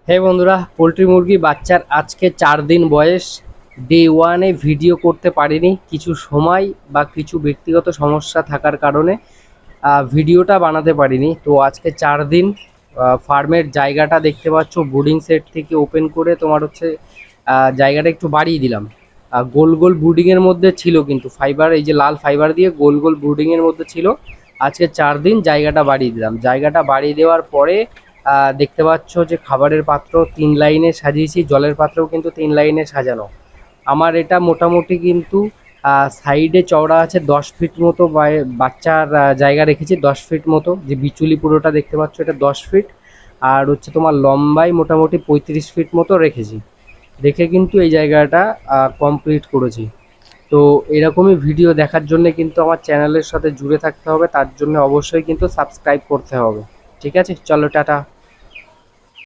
হ্যাঁ বন্ধুরা, পোলট্রি মুরগি বাচ্চার আজকে 4 দিন বয়স। ডে ওয়ানে ভিডিও করতে পারিনি, কিছু সময় বা কিছু ব্যক্তিগত সমস্যা থাকার কারণে ভিডিওটা বানাতে পারিনি। তো আজকে 4 দিন ফার্মের জায়গাটা দেখতে পাচ্ছ, ব্রুডিং সেট থেকে ওপেন করে তোমার হচ্ছে জায়গাটা একটু বাড়িয়ে দিলাম। গোল গোল ব্রুডিংয়ের মধ্যে ছিল, কিন্তু ফাইবার, এই যে লাল ফাইবার দিয়ে গোল গোল ব্রুডিংয়ের মধ্যে ছিল। আজকে 4 দিন জায়গাটা বাড়িয়ে দিলাম। জায়গাটা বাড়িয়ে দেওয়ার পরে দেখতে পাচ্ছ যে খাবারের পাত্র 3 লাইনে সাজিয়েছি, জলের পাত্রও কিন্তু 3 লাইনে সাজানো। আমার এটা মোটামুটি কিন্তু সাইডে চওড়া আছে 10 ফিট মতো, বাচ্চার জায়গা রেখেছি 10 ফিট মতো। যে বিচুলি পুরোটা দেখতে পাচ্ছ এটা 10 ফিট। আর হচ্ছে তোমার লম্বাই মোটামুটি 35 ফিট মতো রেখেছি। রেখে কিন্তু এই জায়গাটা কমপ্লিট করেছি। তো এরকমই ভিডিও দেখার জন্য কিন্তু আমার চ্যানেলের সাথে জুড়ে থাকতে হবে, তার জন্য অবশ্যই কিন্তু সাবস্ক্রাইব করতে হবে। ঠিক আছে, চলো টাটা।